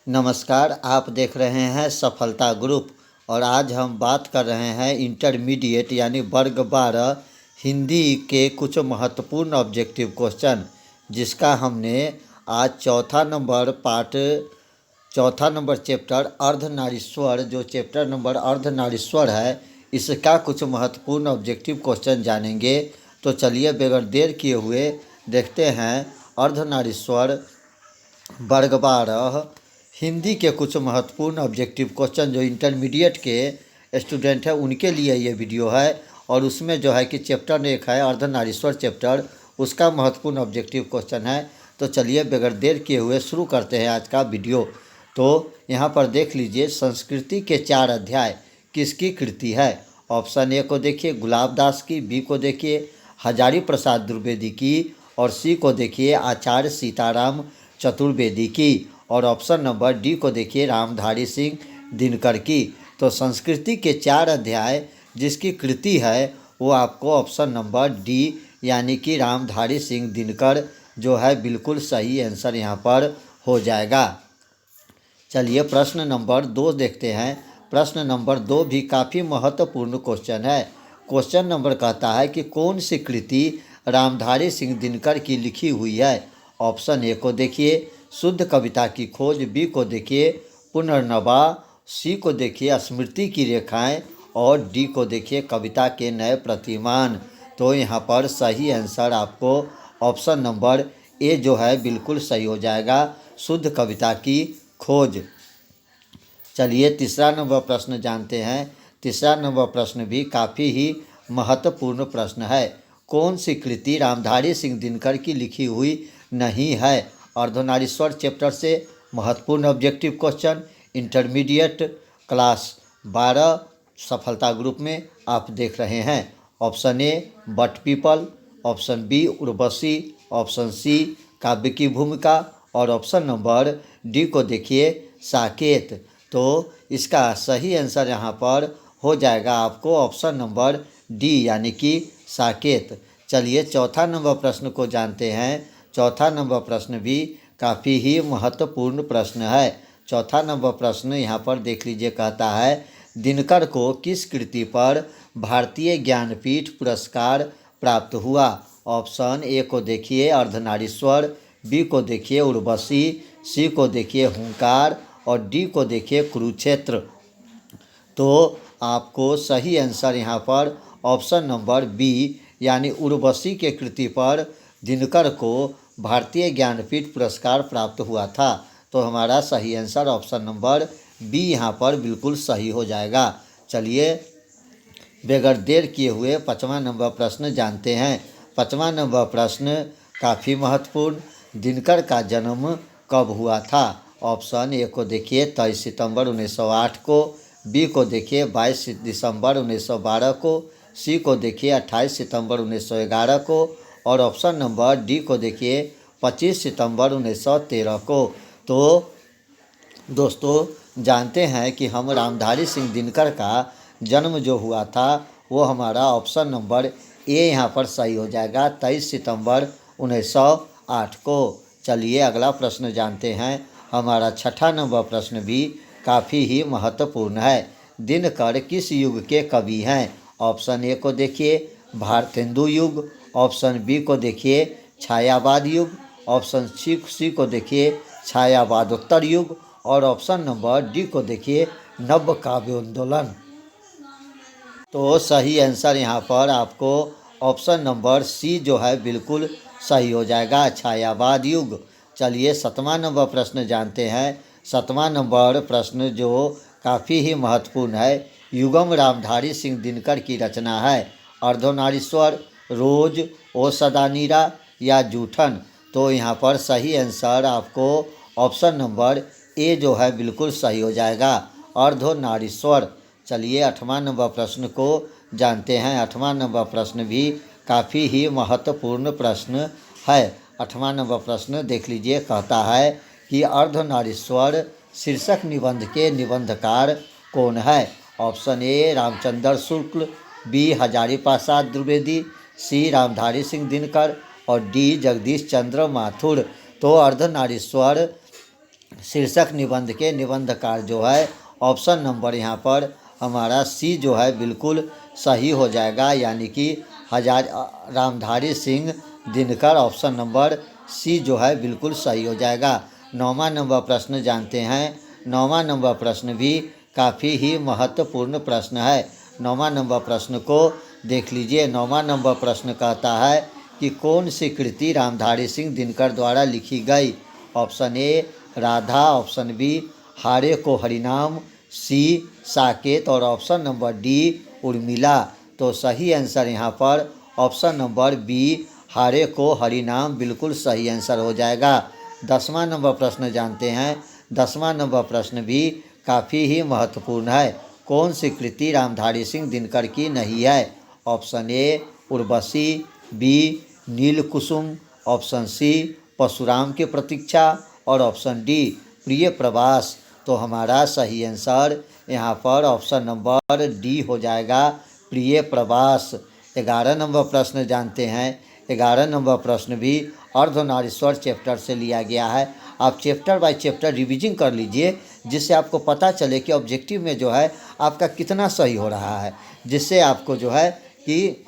नमस्कार, आप देख रहे हैं सफलता ग्रुप और आज हम बात कर रहे हैं इंटरमीडिएट यानी वर्ग 12 हिंदी के कुछ महत्वपूर्ण ऑब्जेक्टिव क्वेश्चन, जिसका हमने आज चौथा नंबर चैप्टर अर्धनारीश्वर, जो चैप्टर नंबर अर्धनारीश्वर है, इसका कुछ महत्वपूर्ण ऑब्जेक्टिव क्वेश्चन जानेंगे। तो चलिए बगैर देर किए हुए देखते हैं अर्धनारीश्वर वर्ग 12 हिंदी के कुछ महत्वपूर्ण ऑब्जेक्टिव क्वेश्चन जो इंटरमीडिएट के स्टूडेंट हैं उनके लिए ये वीडियो है। और उसमें जो है कि चैप्टर एक है अर्धनारीश्वर चैप्टर, उसका महत्वपूर्ण ऑब्जेक्टिव क्वेश्चन है। तो चलिए बगैर देर किए हुए शुरू करते हैं आज का वीडियो। तो यहाँ पर देख लीजिए, संस्कृति के 4 अध्याय किसकी कृति है। ऑप्शन ए को देखिए गुलाबदास की, बी को देखिए हजारी प्रसाद द्विवेदी की, और सी को देखिए आचार्य सीताराम चतुर्वेदी की, और ऑप्शन नंबर डी को देखिए रामधारी सिंह दिनकर की। तो संस्कृति के 4 अध्याय जिसकी कृति है वो आपको ऑप्शन नंबर डी यानी कि रामधारी सिंह दिनकर जो है बिल्कुल सही आंसर यहाँ पर हो जाएगा। चलिए प्रश्न नंबर 2 देखते हैं। प्रश्न नंबर 2 भी काफ़ी महत्वपूर्ण क्वेश्चन है। क्वेश्चन नंबर कहता है कि कौन सी कृति रामधारी सिंह दिनकर की लिखी हुई है। ऑप्शन ए को देखिए शुद्ध कविता की खोज, बी को देखिए पुनर्नवा, सी को देखिए स्मृति की रेखाएं, और डी को देखिए कविता के नए प्रतिमान। तो यहाँ पर सही आंसर आपको ऑप्शन नंबर ए जो है बिल्कुल सही हो जाएगा, शुद्ध कविता की खोज। चलिए तीसरा नंबर प्रश्न जानते हैं। तीसरा नंबर प्रश्न भी काफ़ी ही महत्वपूर्ण प्रश्न है। कौन सी कृति रामधारी सिंह दिनकर की लिखी हुई नहीं है। अर्धनारीश्वर चैप्टर से महत्वपूर्ण ऑब्जेक्टिव क्वेश्चन इंटरमीडिएट क्लास 12 सफलता ग्रुप में आप देख रहे हैं। Option A Bat Pipal, option B Urvashi, option C Kavya की भूमिका, और ऑप्शन नंबर डी को देखिए साकेत। तो इसका सही आंसर यहाँ पर हो जाएगा आपको ऑप्शन नंबर डी यानी कि साकेत। चलिए चौथा नंबर प्रश्न को जानते हैं। चौथा नंबर प्रश्न भी काफ़ी ही महत्वपूर्ण प्रश्न है। चौथा नंबर प्रश्न यहाँ पर देख लीजिए, कहता है दिनकर को किस कृति पर भारतीय ज्ञानपीठ पुरस्कार प्राप्त हुआ। ऑप्शन ए को देखिए अर्धनारीश्वर, बी को देखिए उर्वशी, सी को देखिए हुंकार, और डी को देखिए कुरुक्षेत्र। तो आपको सही आंसर यहाँ पर ऑप्शन नंबर बी यानी उर्वशी के कृति पर दिनकर को भारतीय ज्ञानपीठ पुरस्कार प्राप्त हुआ था। तो हमारा सही आंसर ऑप्शन नंबर बी यहाँ पर बिल्कुल सही हो जाएगा। चलिए बगैर देर किए हुए 5वां नंबर प्रश्न जानते हैं। 5वां नंबर प्रश्न काफ़ी महत्वपूर्ण, दिनकर का जन्म कब हुआ था। ऑप्शन ए को देखिए 23 सितंबर 1908 को, बी को देखिए 22 दिसंबर 1912 को, सी को देखिए 28 सितंबर 1911 को, और ऑप्शन नंबर डी को देखिए 25 सितंबर 1913 को। तो दोस्तों जानते हैं कि हम रामधारी सिंह दिनकर का जन्म जो हुआ था वो हमारा ऑप्शन नंबर ए यहाँ पर सही हो जाएगा, 23 सितंबर 1908 को। चलिए अगला प्रश्न जानते हैं। हमारा 6ठा नंबर प्रश्न भी काफ़ी ही महत्वपूर्ण है। दिनकर किस युग के कवि हैं। ऑप्शन ए को देखिए भारतेंदु युग, ऑप्शन बी को देखिए छायावाद युग, ऑप्शन सी को देखिए छायावादोत्तर युग, और ऑप्शन नंबर डी को देखिए नव काव्योंदोलन। तो सही आंसर यहाँ पर आपको ऑप्शन नंबर सी जो है बिल्कुल सही हो जाएगा, छायावाद युग। चलिए 7वां नंबर प्रश्न जानते हैं। 7वां नंबर प्रश्न जो काफ़ी ही महत्वपूर्ण है, युगम रामधारी सिंह दिनकर की रचना है। अर्धनारीश्वर, रोज, ओ सदानीरा या जूठन। तो यहाँ पर सही आंसर आपको ऑप्शन नंबर ए जो है बिल्कुल सही हो जाएगा, अर्धनारीश्वर। चलिए 8वां नंबर प्रश्न को जानते हैं। 8वां नंबर प्रश्न भी काफ़ी ही महत्वपूर्ण प्रश्न है। 8वां नंबर प्रश्न देख लीजिए, कहता है कि अर्धनारीश्वर शीर्षक निबंध के निबंधकार कौन है। Option A Ramchandra Shukla, B Hazari Prasad Dwivedi, C Ramdhari Singh Dinkar, और डी जगदीश चंद्र माथुर। तो अर्धनारीश्वर शीर्षक निबंध के निबंधकार जो है ऑप्शन नंबर यहाँ पर हमारा सी जो है बिल्कुल सही हो जाएगा, यानी कि Ramdhari Singh Dinkar. Option number C जो है बिल्कुल सही हो जाएगा। 9वां नंबर प्रश्न जानते हैं। 9वां नंबर प्रश्न भी काफ़ी ही महत्वपूर्ण प्रश्न है। 9वां नंबर प्रश्न को देख लीजिए। 9वां नंबर प्रश्न कहता है कि कौन सी कृति रामधारी सिंह दिनकर द्वारा लिखी गई। Option A Radha, option B हारे को हरिनाम, सी साकेत और ऑप्शन नंबर डी उर्मिला। तो सही आंसर यहाँ पर ऑप्शन नंबर बी हारे को हरिनाम बिल्कुल सही आंसर हो जाएगा। 10वां नंबर प्रश्न जानते हैं। 10वां नंबर प्रश्न भी काफ़ी ही महत्वपूर्ण है। कौन सी कृति रामधारी सिंह दिनकर की नहीं है। Option A Urvashi, B Neel Kusum, option C Parshuram की प्रतीक्षा और ऑप्शन डी प्रिय प्रवास। तो हमारा सही आंसर यहाँ पर ऑप्शन नंबर डी हो जाएगा, प्रिय प्रवास। 11 नंबर प्रश्न जानते हैं। 11 नंबर प्रश्न भी अर्धनारीश्वर चैप्टर से लिया गया है। आप चैप्टर बाय चैप्टर रिवीजिंग कर लीजिए, जिससे आपको पता चले कि ऑब्जेक्टिव में जो है आपका कितना सही हो रहा है, जिससे आपको जो है कि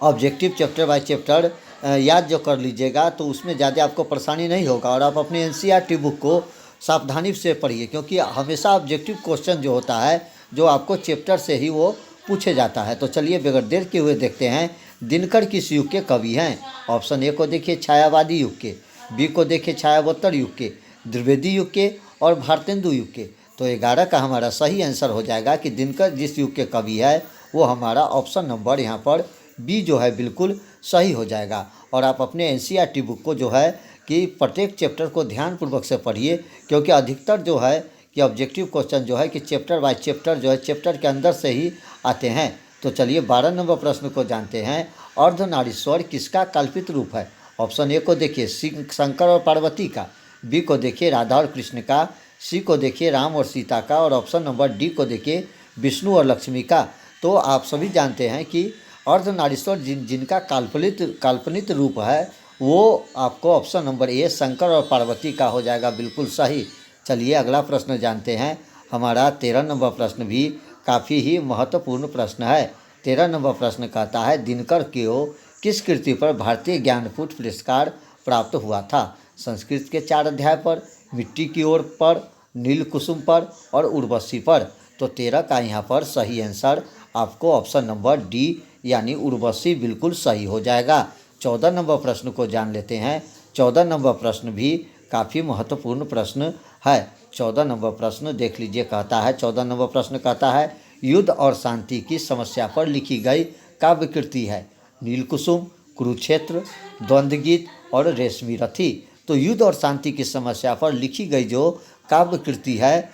ऑब्जेक्टिव चैप्टर बाय चैप्टर याद जो कर लीजिएगा तो उसमें ज़्यादा आपको परेशानी नहीं होगा। और आप अपने एनसीईआरटी बुक को सावधानी से पढ़िए, क्योंकि हमेशा ऑब्जेक्टिव क्वेश्चन जो होता है जो आपको चैप्टर से ही वो पूछे जाता है। तो चलिए बगैर देर किए हुए देखते हैं दिनकर किस युग के कवि हैं। ऑप्शन ए को देखिए छायावादी युग के, बी को देखिए छायावोत्तर युग के, द्विवेदी युग के और भारतेंदु युग के। तो 11 का हमारा सही आंसर हो जाएगा कि दिनकर जिस युग के कवि है वो हमारा ऑप्शन नंबर यहाँ पर बी जो है बिल्कुल सही हो जाएगा। और आप अपने एनसीईआरटी बुक को जो है कि प्रत्येक चैप्टर को ध्यानपूर्वक से पढ़िए, क्योंकि अधिकतर जो है कि ऑब्जेक्टिव क्वेश्चन जो है कि चैप्टर बाय चैप्टर जो है चैप्टर के अंदर से ही आते हैं। तो चलिए 12 नंबर प्रश्न को जानते हैं। अर्धनारीश्वर किसका कल्पित रूप है। ऑप्शन ए को देखिए शंकर और पार्वती का, बी को देखिए राधा और कृष्ण का, सी को देखिए राम और सीता का और ऑप्शन नंबर डी को देखिए विष्णु और लक्ष्मी का। तो आप सभी जानते हैं कि अर्धनारीश्वर जिनका काल्पनिक रूप है वो आपको ऑप्शन नंबर ए शंकर और पार्वती का हो जाएगा बिल्कुल सही। चलिए अगला प्रश्न जानते हैं। हमारा 13 नंबर प्रश्न भी काफ़ी ही महत्वपूर्ण प्रश्न है। 13 नंबर प्रश्न कहता है दिनकर को किस कृति पर भारतीय ज्ञानपीठ पुरस्कार प्राप्त हुआ था। संस्कृत के 4 अध्याय पर, मिट्टी की ओर पर, नील कुसुम पर और उर्वशी पर। तो 13 का यहाँ पर सही आंसर आपको ऑप्शन नंबर डी यानी उर्वशी बिल्कुल सही हो जाएगा। 14 नंबर प्रश्न को जान लेते हैं। 14 नंबर प्रश्न भी काफ़ी महत्वपूर्ण प्रश्न है। 14 नंबर प्रश्न देख लीजिए कहता है 14 नंबर प्रश्न कहता है युद्ध और शांति की समस्या पर लिखी गई काव्य कृति है। नीलकुसुम, कुरुक्षेत्र, द्वंद्व गीत और रेशमी रथी। तो युद्ध और शांति की समस्या पर लिखी गई जो काव्य कृति है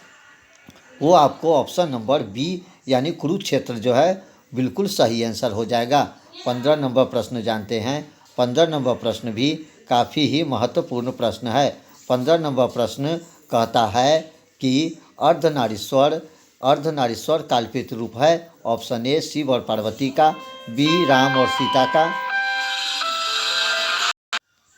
वो आपको ऑप्शन नंबर बी यानी कुरुक्षेत्र जो है बिल्कुल सही आंसर हो जाएगा। 15 नंबर प्रश्न जानते हैं। 15 नंबर प्रश्न भी काफ़ी ही महत्वपूर्ण प्रश्न है। 15 नंबर प्रश्न कहता है कि अर्धनारीश्वर कल्पित रूप है। ऑप्शन ए शिव और पार्वती का, बी राम और सीता का।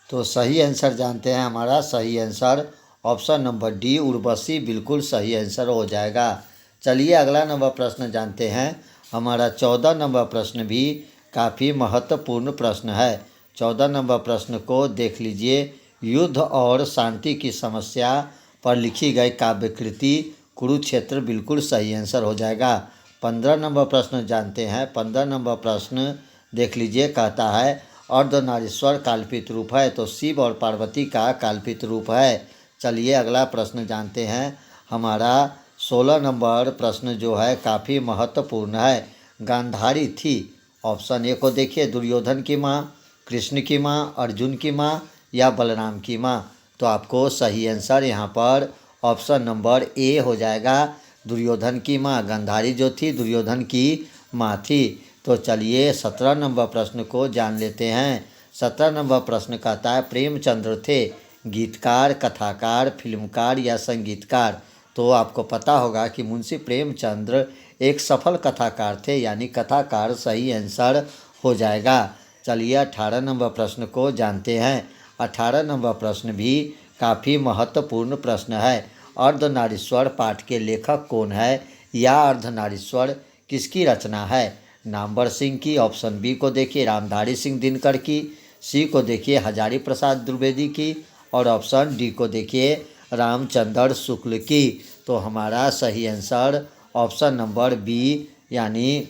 तो सही आंसर जानते हैं। हमारा सही answer option number D Urvashi बिल्कुल सही आंसर हो जाएगा। चलिए अगला नंबर प्रश्न जानते हैं। हमारा 14 नंबर प्रश्न भी काफ़ी महत्वपूर्ण प्रश्न है। 14 नंबर प्रश्न को देख लीजिए। युद्ध और शांति की समस्या पर लिखी गई काव्य कृति कुरुक्षेत्र बिल्कुल सही आंसर हो जाएगा। 15 नंबर प्रश्न जानते हैं। 15 नंबर प्रश्न देख लीजिए कहता है अर्धनारीश्वर कल्पित रूप है। तो शिव और पार्वती का कल्पित रूप है। चलिए अगला प्रश्न जानते हैं। हमारा 16 नंबर प्रश्न जो है काफ़ी महत्वपूर्ण है। गांधारी थी। ऑप्शन ए को देखिए दुर्योधन की माँ, कृष्ण की माँ, अर्जुन की माँ या बलराम की माँ। तो आपको सही आंसर यहाँ पर ऑप्शन नंबर ए हो जाएगा, दुर्योधन की माँ। गांधारी जो थी दुर्योधन की माँ थी। तो चलिए 17 नंबर प्रश्न को जान लेते हैं। 17 नंबर प्रश्न कहता है प्रेमचंद्र थे गीतकार, कथाकार, फिल्मकार या संगीतकार। तो आपको पता होगा कि मुंशी प्रेमचंद्र एक सफल कथाकार थे, यानी कथाकार सही आंसर हो जाएगा। चलिए 18 नंबर प्रश्न को जानते हैं। 18 नंबर प्रश्न भी काफ़ी महत्वपूर्ण प्रश्न है। अर्धनारीश्वर पाठ के लेखक कौन है या अर्धनारीश्वर किसकी रचना है? नामवर सिंह की, ऑप्शन बी को देखिए रामधारी सिंह दिनकर की, सी को देखिए हजारी प्रसाद द्विवेदी की और ऑप्शन डी को देखिए रामचंद्र शुक्ल की। तो हमारा सही आंसर ऑप्शन नंबर बी यानी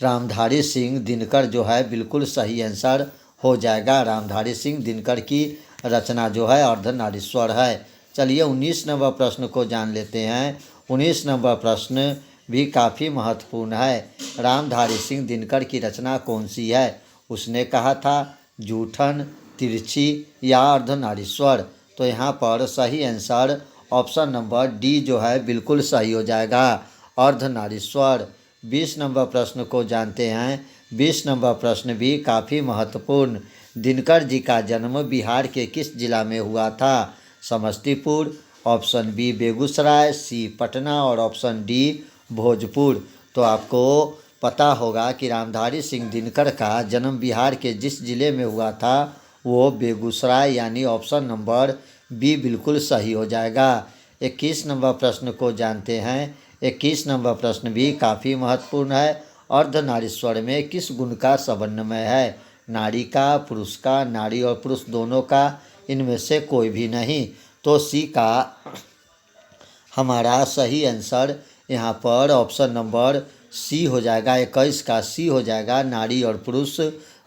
रामधारी सिंह दिनकर जो है बिल्कुल सही आंसर हो जाएगा। रामधारी सिंह दिनकर की रचना जो है अर्धनारीश्वर है। चलिए 19 नंबर प्रश्न को जान लेते हैं। 19 नंबर प्रश्न भी काफ़ी महत्वपूर्ण है। रामधारी सिंह दिनकर की रचना कौन सी है? उसने कहा था जूठन, तिरछी या अर्धनारीश्वर। तो यहाँ पर सही आंसर ऑप्शन नंबर डी जो है बिल्कुल सही हो जाएगा, अर्धनारीश्वर। 20 नंबर प्रश्न को जानते हैं। 20 नंबर प्रश्न भी काफ़ी महत्वपूर्ण। दिनकर जी का जन्म बिहार के किस जिला में हुआ था? समस्तीपुर, ऑप्शन बी बेगूसराय, सी पटना और ऑप्शन डी भोजपुर। तो आपको पता होगा कि रामधारी सिंह दिनकर का जन्म बिहार के जिस जिले में हुआ था वो बेगूसराय यानी ऑप्शन नंबर बी बिल्कुल सही हो जाएगा। 21 नंबर प्रश्न को जानते हैं। 21 नंबर प्रश्न भी काफ़ी महत्वपूर्ण है। अर्धनारीश्वर में किस गुण का समन्वय है? नारी का, पुरुष का, नारी और पुरुष दोनों का, इनमें से कोई भी नहीं। तो सी का हमारा सही आंसर यहाँ पर ऑप्शन नंबर सी हो जाएगा। 21 का सी हो जाएगा, नारी और पुरुष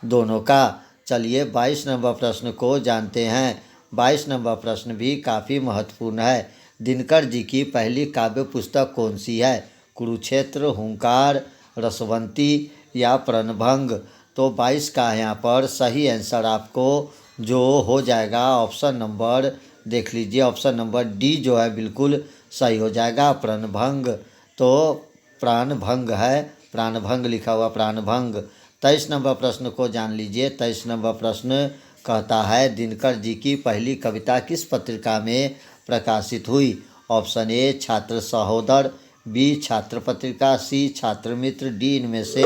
दोनों का। चलिए 22 नंबर प्रश्न को जानते हैं। 22 नंबर प्रश्न भी काफ़ी महत्वपूर्ण है। दिनकर जी की पहली काव्य पुस्तक कौन सी है? कुरुक्षेत्र, हुंकार, रसवंती या प्रणभंग। तो 22 का यहाँ पर सही आंसर आपको जो हो जाएगा ऑप्शन नंबर देख लीजिए, ऑप्शन नंबर डी जो है बिल्कुल सही हो जाएगा, प्रणभंग। तो प्राणभंग है, प्राणभंग लिखा हुआ प्राणभंग। 23 नंबर प्रश्न को जान लीजिए। 23 नंबर प्रश्न कहता है दिनकर जी की पहली कविता किस पत्रिका में प्रकाशित हुई? ऑप्शन ए छात्र सहोदर, बी छात्र पत्रिका, सी छात्र मित्र, डी इनमें से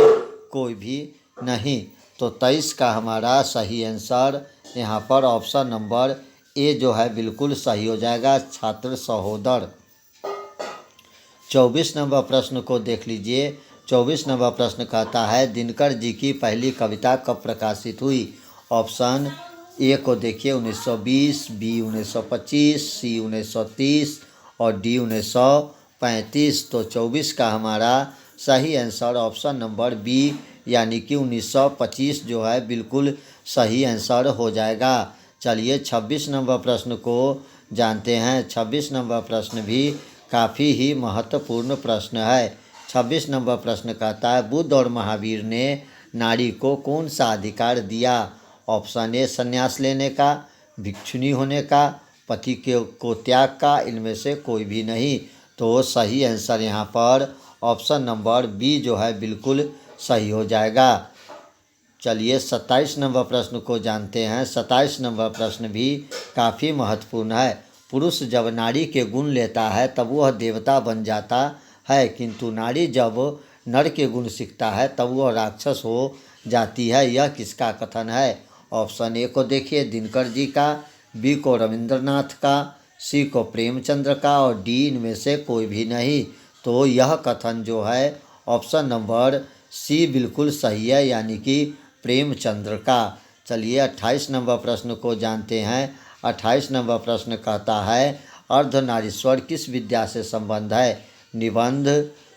कोई भी नहीं। तो 23 का हमारा सही आंसर यहाँ पर ऑप्शन नंबर ए जो है बिल्कुल सही हो जाएगा, छात्र सहोदर। 24 नंबर प्रश्न को देख लीजिए। 24 नंबर प्रश्न कहता है दिनकर जी की पहली कविता कब प्रकाशित हुई? ऑप्शन ए को देखिए 1920, बी 1925, सी 1930 और डी 1935। तो 24 का हमारा सही आंसर ऑप्शन नंबर बी यानी कि 1925 जो है बिल्कुल सही आंसर हो जाएगा। चलिए 26 नंबर प्रश्न को जानते हैं। 26 नंबर प्रश्न भी काफ़ी ही महत्वपूर्ण प्रश्न है। 26 नंबर प्रश्न कहता है बुद्ध और महावीर ने नारी को कौन सा अधिकार दिया? ऑप्शन ए संन्यास लेने का, भिक्षुणी होने का, पति को त्याग का, इनमें से कोई भी नहीं। तो सही आंसर यहाँ पर ऑप्शन नंबर बी जो है बिल्कुल सही हो जाएगा। चलिए 27 नंबर प्रश्न को जानते हैं। 27 नंबर प्रश्न भी काफ़ी महत्वपूर्ण है। पुरुष जब नारी के गुण लेता है तब वह देवता बन जाता है, किंतु नारी जब नर के गुण सीखता है तब वह राक्षस हो जाती है। यह किसका कथन है? ऑप्शन ए को देखिए दिनकर जी का, बी को रविंद्रनाथ का, सी को प्रेमचंद्र का और डी इनमें से कोई भी नहीं। तो यह कथन जो है ऑप्शन नंबर सी बिल्कुल सही है यानी कि प्रेमचंद्र का। चलिए 28 नंबर प्रश्न को जानते हैं। 28 नंबर प्रश्न कहता है अर्धनारीश्वर किस विद्या से संबंध है? निबंध,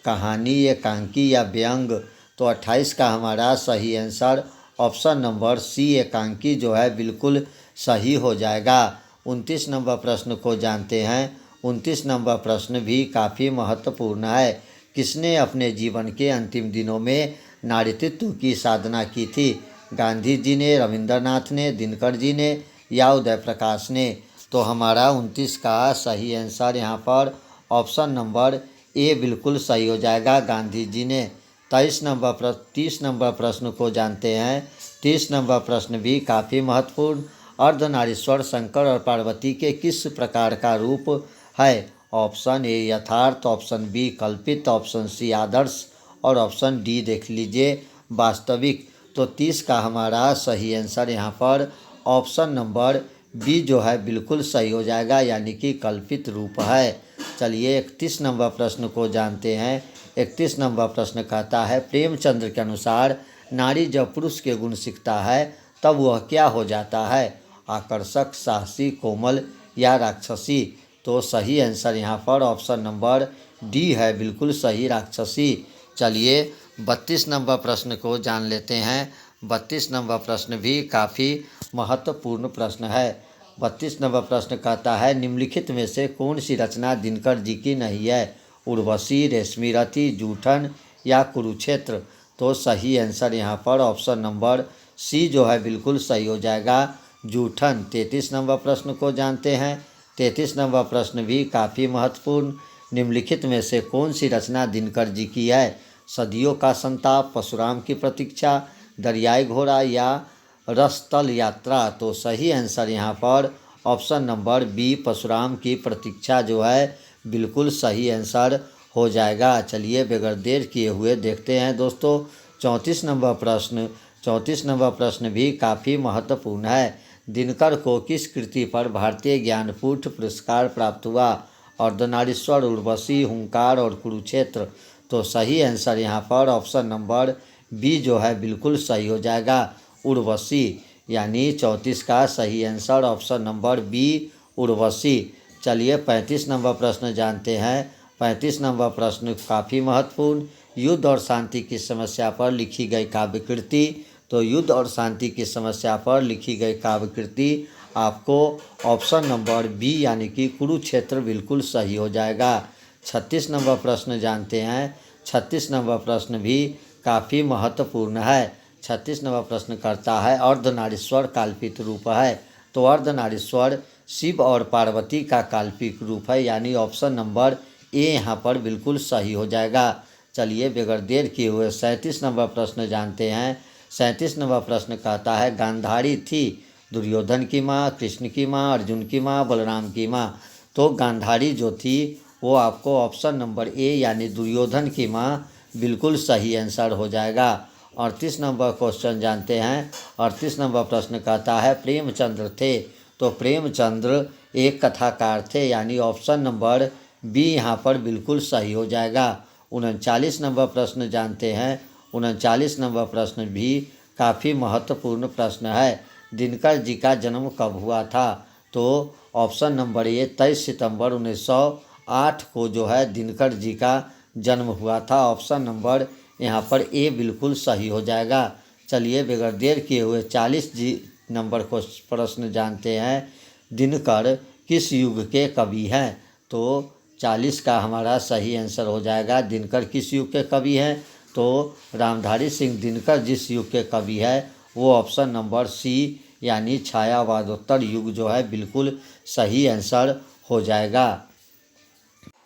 कहानी, एकांकी या व्यंग। तो 28 का हमारा सही आंसर ऑप्शन नंबर सी एकांकी जो है बिल्कुल सही हो जाएगा। 29 नंबर प्रश्न को जानते हैं। 29 नंबर प्रश्न भी काफ़ी महत्वपूर्ण है। किसने अपने जीवन के अंतिम दिनों में नारीत्व की साधना की थी? गांधी जी ने, रविंद्रनाथ ने, दिनकर जी ने या उदय प्रकाश ने। तो हमारा 29 का सही आंसर यहाँ पर ऑप्शन नंबर ए बिल्कुल सही हो जाएगा, गांधी जी ने। 30 नंबर प्रश्न को जानते हैं। 30 नंबर प्रश्न भी काफ़ी महत्वपूर्ण। अर्धनारीश्वर शंकर और पार्वती के किस प्रकार का रूप है? ऑप्शन ए यथार्थ, ऑप्शन बी कल्पित, ऑप्शन सी आदर्श और ऑप्शन डी देख लीजिए वास्तविक। तो 30 का हमारा सही आंसर यहाँ पर ऑप्शन नंबर बी जो है बिल्कुल सही हो जाएगा, यानी कि कल्पित रूप है। चलिए 31 नंबर प्रश्न को जानते हैं। 31 नंबर प्रश्न कहता है, प्रेमचंद्र के अनुसार नारी जब पुरुष के गुण सीखता है तब वह क्या हो जाता है? आकर्षक, साहसी, कोमल या राक्षसी? तो सही आंसर यहाँ पर ऑप्शन नंबर डी है, बिल्कुल सही, राक्षसी। चलिए 32 नंबर प्रश्न को जान लेते हैं। 32 नंबर प्रश्न भी काफ़ी महत्वपूर्ण प्रश्न है। 32 नंबर प्रश्न कहता है, निम्नलिखित में से कौन सी रचना दिनकर जी की नहीं है? उर्वशी, रेशमीरथी, जूठन या कुरुक्षेत्र? तो सही आंसर यहाँ पर ऑप्शन नंबर सी जो है बिल्कुल सही हो जाएगा, जूठन। 33 नंबर प्रश्न को जानते हैं। 33 नंबर प्रश्न भी काफ़ी महत्वपूर्ण। निम्नलिखित में से कौन सी रचना दिनकर जी की है? सदियों का संताप, परशुराम की प्रतीक्षा, दरियाई घोड़ा या रसतल यात्रा? तो सही आंसर यहाँ पर ऑप्शन नंबर बी, परशुराम की प्रतीक्षा जो है बिल्कुल सही आंसर हो जाएगा। चलिए बगैर देर किए हुए देखते हैं दोस्तों 34 नंबर प्रश्न। 34 नंबर प्रश्न भी काफ़ी महत्वपूर्ण है। दिनकर को किस कृति पर भारतीय ज्ञानपीठ पुरस्कार प्राप्त हुआ? अर्धनारीश्वर, उर्वशी, हुंकार और कुरुक्षेत्र? तो सही आंसर यहाँ पर ऑप्शन नंबर बी जो है बिल्कुल सही हो जाएगा, उर्वशी, यानी 34 का सही answer option number B, Urvashi. चलिए 35 नंबर प्रश्न जानते हैं। 35 नंबर प्रश्न काफ़ी महत्वपूर्ण। युद्ध और शांति की समस्या पर लिखी गई काव्यकृति? तो युद्ध और शांति की समस्या पर लिखी गई काव्यकृति आपको ऑप्शन नंबर बी यानी कि कुरुक्षेत्र बिल्कुल सही हो जाएगा। 36 नंबर प्रश्न जानते हैं। 36 नंबर प्रश्न भी काफ़ी महत्वपूर्ण है। 36 नंबर प्रश्न करता है, अर्धनारीश्वर काल्पित रूप है? तो अर्धनारीश्वर शिव और पार्वती का काल्पिक रूप है, यानी ऑप्शन नंबर ए यहाँ पर बिल्कुल सही हो जाएगा। चलिए बगैर देर किए हुए 37 नंबर प्रश्न जानते हैं। 37 नंबर प्रश्न कहता है, गांधारी थी दुर्योधन की माँ, कृष्ण की माँ, अर्जुन की माँ, बलराम की माँ? तो गांधारी जो थी वो आपको ऑप्शन नंबर ए यानी दुर्योधन की माँ बिल्कुल सही आंसर हो जाएगा। 38 नंबर क्वेश्चन जानते हैं। 38 नंबर प्रश्न कहता है, प्रेमचंद्र थे? तो प्रेमचंद्र एक कथाकार थे, यानी ऑप्शन नंबर बी यहाँ पर बिल्कुल सही हो जाएगा। 39 नंबर प्रश्न जानते हैं। 39 नंबर प्रश्न भी काफ़ी महत्वपूर्ण प्रश्न है। दिनकर जी का जन्म कब हुआ था? तो ऑप्शन नंबर ए 23 सितंबर 1908 को जो है दिनकर जी का जन्म हुआ था। ऑप्शन नंबर यहाँ पर ए बिल्कुल सही हो जाएगा। चलिए बगैर देर किए हुए 40 नंबर को प्रश्न जानते हैं। दिनकर किस युग के कवि हैं? तो 40 का हमारा सही आंसर हो जाएगा, दिनकर किस युग के कवि हैं? तो रामधारी सिंह दिनकर जिस युग के कवि है वो ऑप्शन नंबर सी यानी छायावादोत्तर युग जो है बिल्कुल सही आंसर हो जाएगा।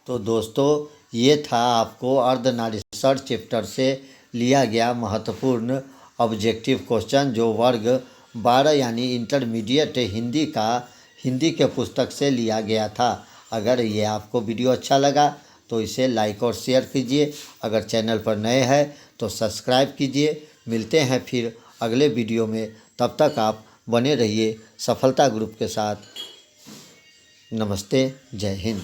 तो दोस्तों ये था आपको अर्धनारीश्वर चैप्टर से लिया गया महत्वपूर्ण ऑब्जेक्टिव क्वेश्चन जो वर्ग 12 यानी इंटरमीडिएट हिंदी के पुस्तक से लिया गया था। अगर ये आपको वीडियो अच्छा लगा तो इसे लाइक और शेयर कीजिए। अगर चैनल पर नए हैं तो सब्सक्राइब कीजिए। मिलते हैं फिर अगले वीडियो में, तब तक आप बने रहिए सफलता ग्रुप के साथ। नमस्ते, जय हिंद।